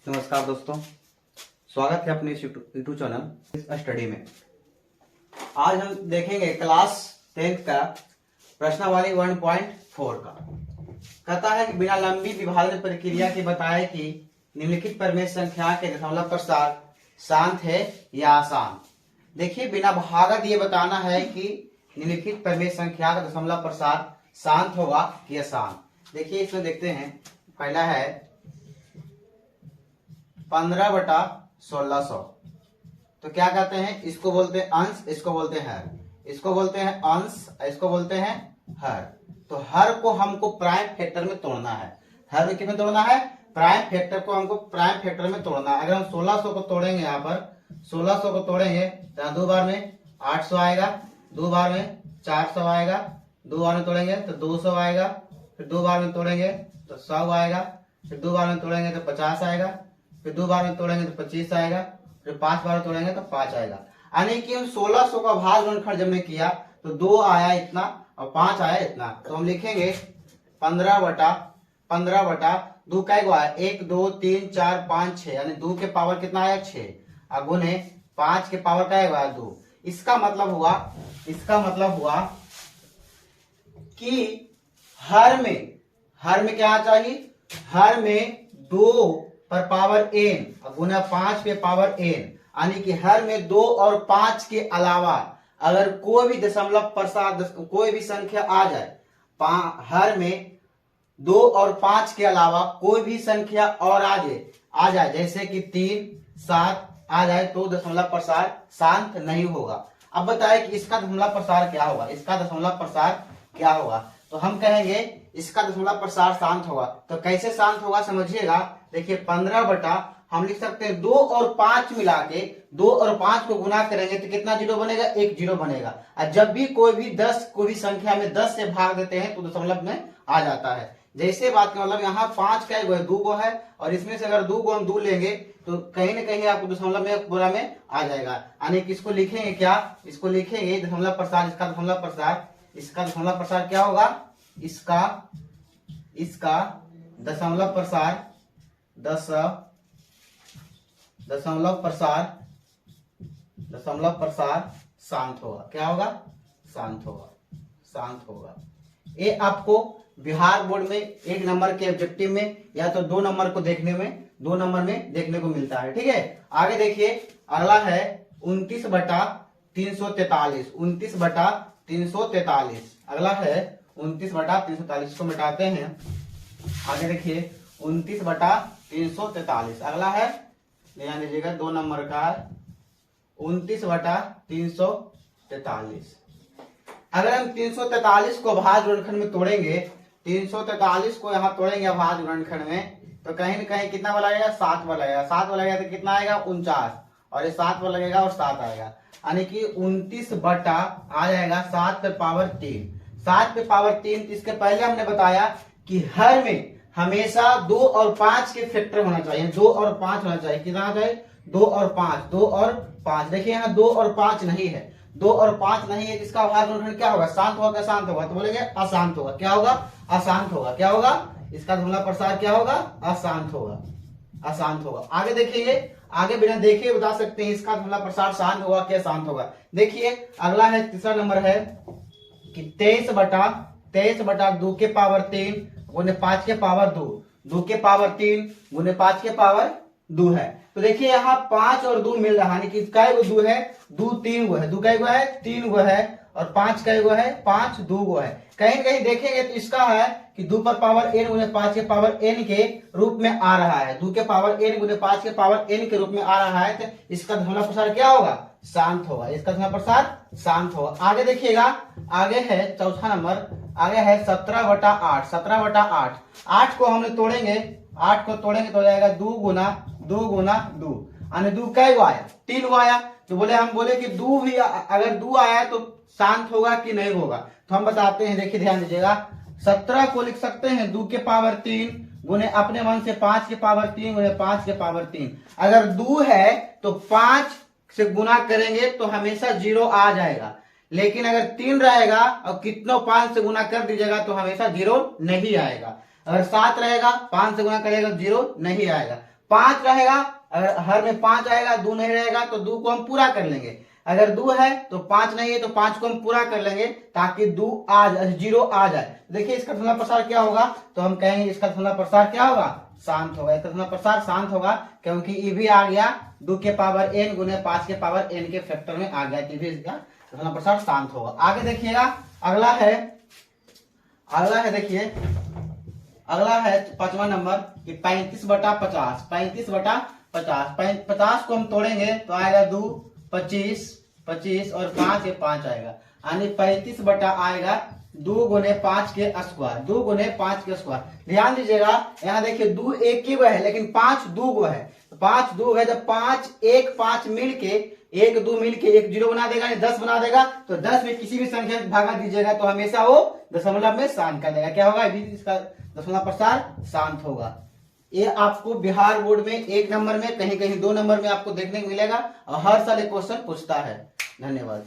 नमस्कार दोस्तों, स्वागत है अपने इस यूट्यूब चैनल स्टडी में। आज हम देखेंगे क्लास 10th का प्रश्नावली 1.4 का। कहता है कि बिना लंबी विभाजन प्रक्रिया के बताए कि निम्नलिखित प्रमेय संख्या के दशमलव प्रसार शांत है या आसान। देखिए, बिना भागत ये बताना है कि निम्नलिखित प्रमेय संख्या का दशमलव प्रसार शांत होगा कि आसान। देखिए, इसमें देखते हैं। पहला है 15/1600। तो क्या कहते हैं, इसको बोलते हैं अंश, इसको बोलते हैं हर, इसको बोलते हैं अंश, इसको बोलते हैं हर। तो हर को हमको प्राइम फैक्टर में तोड़ना है। हर में किसमें तोड़ना है? प्राइम फैक्टर को हमको प्राइम फैक्टर में तोड़ना है। अगर हम 1600 को तोड़ेंगे, यहाँ पर 1600 को तोड़ेंगे तो दो बार में 800 आएगा, दो बार में 400 आएगा, दो बार में तोड़ेंगे तो 200 आएगा, फिर दो बार में तोड़ेंगे तो 100 आएगा, फिर दो बार में तोड़ेंगे तो 50 आएगा, फिर दो बार में तोड़ेंगे तो 25 आएगा, फिर 5 बार तोड़ेंगे तो 5 आएगा। यानी कि हम 1600 का भाग गुणनखंड जब में किया तो 2 आया इतना और 5 आया इतना। तो हम लिखेंगे 15/2 का आया 1 2 3 4 5 6, यानी 2 के पावर कितना आया 6 और गुने 5 के पावर का आया 2। इसका मतलब हुआ कि हर में क्या चाहिए? हर में 2 पर पावर n और गुना 5 पे पावर n, यानी कि हर में 2 और 5 के अलावा अगर कोई भी दशमलव प्रसार कोई भी संख्या आ जाए, हर में 2 और 5 के अलावा कोई भी संख्या और आ जाए जैसे कि 3 7 आ जाए तो दशमलव प्रसार शांत नहीं होगा। अब बताए कि इसका दशमलव प्रसार क्या होगा? इसका दशमलव प्रसार क्या होगा? तो हम कहेंगे इसका दशमलव प्रसार शांत होगा। तो कैसे शांत होगा समझिएगा। देखिए, 15 हम लिख सकते हैं 2 और 5 मिला के 2 और 5 को गुना करेंगे तो कितना जीरो बनेगा? 1 जीरो बनेगा। और जब भी कोई भी संख्या में 10 से भाग देते हैं तो दशमलव में आ जाता है। जैसे बात का मतलब यहाँ 5 का 2 गो है और इसमें से अगर 2 गो हम 2 लेंगे तो कहीं ना कहीं आपको दशमलव में पूरा में आ जाएगा। यानी कि इसको लिखेंगे क्या? इसको लिखेंगे दशमलव प्रसार। इसका दशमलव प्रसार क्या होगा? इसका दशमलव प्रसार शांत होगा। क्या होगा? शांत होगा। ये आपको बिहार बोर्ड में 1 नंबर के ऑब्जेक्टिव में या तो 2 नंबर को देखने को मिलता है। ठीक है, आगे देखिए। अगला है 29/343। 29/343। अगला है 29/343 को मिटाते हैं। आगे देखिए 29/343। अगला है, ध्यान दीजिएगा 2 नंबर का 29/343। अगर हम 343 को भाज्य गुणनखंड में तोड़ेंगे, 343 को यहाँ तोड़ेंगे भाज्य गुणनखंड में तो कहीं न कहीं कितना वाला आएगा? 7 वाला आएगा। 7 वाला आएगा तो कितना आएगा? 49, और ये 7 वाला लगेगा और 7 आएगा, यानी कि 29 बटा आ जाएगा 7 पे पावर 3। 7 पे पावर 3। इसके पहले हमने बताया कि हर में हमेशा 2 और 5 के फैक्टर होना चाहिए। 2 और 5 होना चाहिए। कितना होना चाहिए? 2 और 5। 2 और 5। देखिए यहाँ 2 और 5 नहीं है। 2 और 5 नहीं है। इसका भाग गुणनखंड क्या होगा? शांत होगा क्या शांत होगा? तो बोलेंगे अशांत होगा। क्या होगा? अशांत होगा। क्या होगा? इसका दशमलव प्रसार क्या होगा? अशांत होगा। आगे देखेंगे। आगे बिना देखे बता सकते हैं इसका दशमलव प्रसार शांत होगा क्या शांत होगा। देखिए, अगला है तीसरा नंबर है कि 23/2 के पावर 3 गुने 5 के पावर 2। 2 के पावर 3 गुने 5 के पावर 2 है। तो देखिए यहाँ 5 और 2 मिल रहा है, कि कै गो 2 है? 2 3 गो है। 2 कै गो है? 3 गो है। और 5 कै गो है? 5 2 गो है। कहीं न कहीं देखेंगे तो इसका है कि 2 पर पावर n गुने 5 के पावर n के रूप में आ रहा है। 2 के पावर n गुने 5 के पावर n के रूप में आ रहा है। तो इसका दशमलव प्रसार क्या होगा? शांत होगा। इसका दशमलव प्रसार शांत होगा। आगे देखिएगा। आगे है चौथा नंबर। आगे है 17/8। 17/8। 8 को हमने तोड़ेंगे। 8 को तोड़ेंगे तो हो जाएगा 2 गुना 2 यानी 2 कै गो आया? 3 गो आया। तो हम बोले कि 2 भी अगर 2 आया तो शांत होगा कि नहीं होगा? तो हम बताते हैं। देखिए, ध्यान दीजिएगा। 17 को लिख सकते हैं 2 के पावर 3 गुने अपने मन से 5 के पावर 3 गुने 5 के पावर 3। अगर 2 है तो 5 से गुना करेंगे तो हमेशा 0 आ जाएगा। लेकिन अगर 3 रहेगा और कितनों 5 से गुना कर दीजिएगा तो हमेशा 0 नहीं आएगा। अगर 7 रहेगा 5 से गुना करेगा 0 नहीं आएगा। 5 रहेगा, अगर हर में 5 आएगा, 2 नहीं रहेगा तो 2 को हम पूरा कर लेंगे। अगर 2 है तो 5 नहीं है तो 5 को हम पूरा कर लेंगे ताकि 0 आ जाए। देखिए इसका थोड़ा प्रसार क्या होगा, तो हम कहेंगे इसका थोड़ा प्रसार क्या होगा, शांत होगा। इसका थोड़ा प्रसार शांत होगा क्योंकि ये भी आ गया 2 के पावर n गुने 5 के पावर n के फैक्टर में आ गया, तो भी इसका थोड़ा प्रसार शांत होगा। आगे देखिएगा, अगला है देखिए, अगला है 5वां नंबर कि 35/50। 35/50, 50 को हम तोड़ेंगे तो आएगा 2, 25, 25 और 5, ये 5 आएगा, यानी 35 बटा आएगा 2 गुने 5 के स्क्वायर, 2 गुने 5 के स्क्वायर। ध्यान दीजिएगा, यहाँ देखिए 2 एक ही गो है लेकिन 5 2 गो है, 5 2 है, जब 5 1 5 मिलके 1 2 मिलके 1 0 बना देगा, 10 बना देगा, तो 10 में किसी भी संख्या को भागा दीजिएगा तो हमेशा वो दशमलव में शांत कर देगा। क्या होगा, इसका दशमलव प्रसार शांत होगा। ये आपको बिहार बोर्ड में 1 नंबर में, कहीं कहीं 2 नंबर में आपको देखने को मिलेगा और हर साल एक क्वेश्चन पूछता है। धन्यवाद।